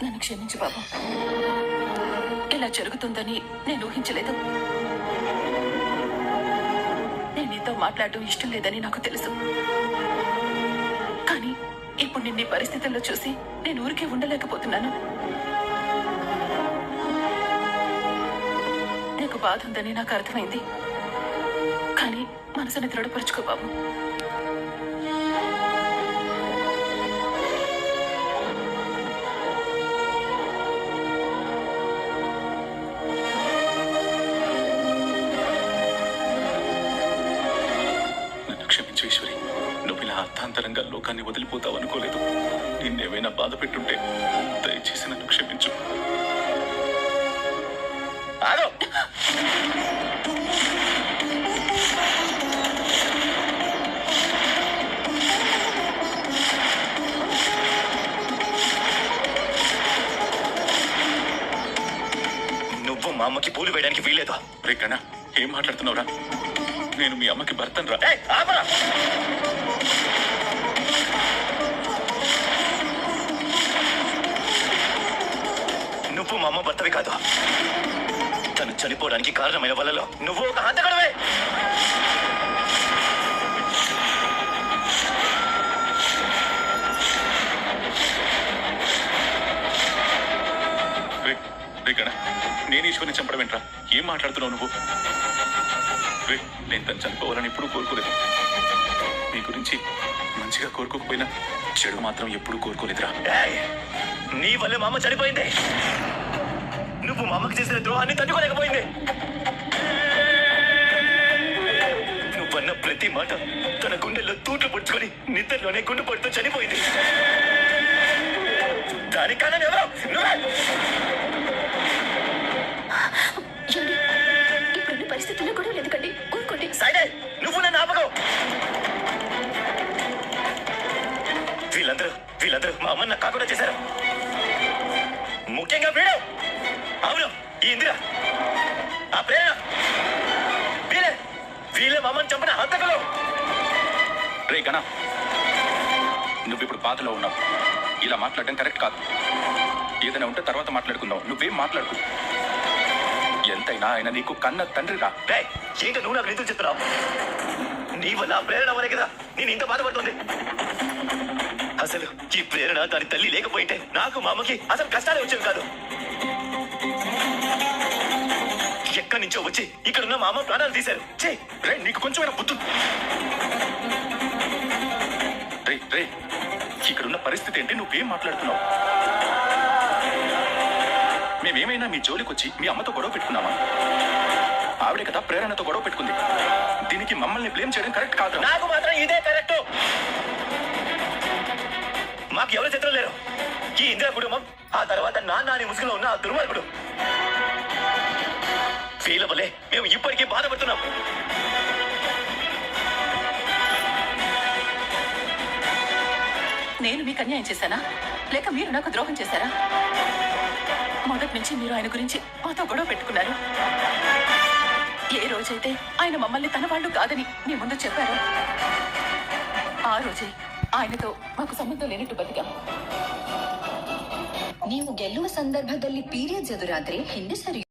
నన్ను క్షమించు బాబు. ఇలా జరుగుతుందని నేను ఊహించలేదు. నేను నీతో మాట్లాడటం ఇష్టం లేదని నాకు తెలుసు. కానీ ఇప్పుడు నిన్న పరిస్థితుల్లో చూసి నేను ఊరికే ఉండలేకపోతున్నాను. నీకు బాధ ఉందని నాకు అర్థమైంది. కానీ మనసుని దృఢపరుచుకో బాబు. అర్థాంతరంగా లోకాన్ని వదిలిపోతావు అనుకోలేదు. నిన్నేమైనా బాధ పెట్టుంటే దయచేసి నన్ను క్షమించు. నువ్వు మా అమ్మకి పూలు వేయడానికి వీల్లేదు. రేకన్నా ఏం మాట్లాడుతున్నావురా? నేను మీ అమ్మకి భర్తను రా. నువ్వు మా అమ్మ భర్తవి కాదు. తను చనిపోవడానికి కారణమైన వాళ్ళలో నువ్వు ఒక హంతకుడివే. నేను ఈశ్వరిని చంపడం ఏంట్రా? ఏం మాట్లాడుతున్నావు నువ్వు? నేను తను చనిపోవాలని ఎప్పుడూ కోరుకోలేదు. మీ గురించి మంచిగా కోరుకోకపోయినా చెడు మాత్రం ఎప్పుడూ కోరుకోలేదురా. నీ వల్ల మా అమ్మ చనిపోయింది. నువ్వు మా అమ్మకి చేసిన ద్రోహాన్ని తట్టుకోలేకపోయింది. నువ్వన్న ప్రతి మాట తన గుండెల్లో తూట్లు పుడుచుకొని నిద్రలోనే గుండె పడుతూ చనిపోయింది. దానికి కారణం ఎవరు? ఇప్పుడు పరిస్థితుల్లో కూడా ఎందుకండి ఊరుకోండి. సైడే నువ్వు నన్ను ఆపగవు. వీళ్ళందరూ మా అమ్మని నాకు కాకుండా చేశారు. ముఖ్యంగా వీడు. అవును, ఈ ఇందిర, ఆ ప్రేరణ, వీళ్ళే మా అమ్మని చంపిన హంతకులు. రే గణా, నువ్విప్పుడు బాధలో ఉన్నావు. ఇలా మాట్లాడడం కరెక్ట్ కాదు. ఏదైనా ఉంటే తర్వాత మాట్లాడుకుందాం. నువ్వేం మాట్లాడుకో. ఎంతైనా ఆయన నీకు కన్న తండ్రిరా. ఏంటో నువ్వు నాకు నిధులు చెప్తున్నావు. నీ వల్ల ఆ ప్రేరణ వరే కదా నేను ఇంత బాధపడుతుంది. అసలు ఈ ప్రేరణ దాని తల్లి లేకపోయింటే నాకు మా అమ్మకి అసలు కష్టాలే వచ్చేవి కాదు. ఎక్కడి నుంచో వచ్చి ఇక్కడున్న మా అమ్మ ప్రాణాలు తీశారు. నీకు కొంచెమైనా బుద్ధు. రే ఇక్కడున్న పరిస్థితి ఏంటి? నువ్వేం మాట్లాడుతున్నావు? మేమేమైనా మీ జోలికి వచ్చి మీ అమ్మతో గొడవ పెట్టుకున్నామా? ఆవిడే కదా ప్రేరణతో గొడవ పెట్టుకుంది. దీనికి మమ్మల్ని బ్లేమ్ చేయడం కరెక్ట్ కాదు. నాకు మాత్రం ఇదే కరెక్ట్. మాకు ఎవరు చిత్రం లేరు. ఈ ఇందిరా కుటుంబం, ఆ తర్వాత నాన్న అని ముసుగులో ఉన్న ఆ దుర్మార్గుడు. వీళ్ళ వల్లే మేము ఇప్పటికీ బాధపడుతున్నాం. నేను మీకు అన్యాయం చేశానా, లేక మీరు నాకు ద్రోహం చేశారా? మొదటి నుంచి మీరు ఆయన గురించి మాతో గొడవ పెట్టుకున్నారు. ఏ రోజైతే ఆయన మమ్మల్ని తన వాళ్ళు కాదని మీ ముందు చెప్పారో ఆ రోజే ఆయనతో మాకు ಸಂಬಂಧ లేనట్టు ಬದುಕಾಂ. ನೀವು ಗೆಲ್ಲುವ ಸಂದರ್ಭದಲ್ಲಿ ಪೀರಿಯಡ್ಸ್ ಎದುರಾದ್ರೆ ಹಿಂದೆ ಸರಿ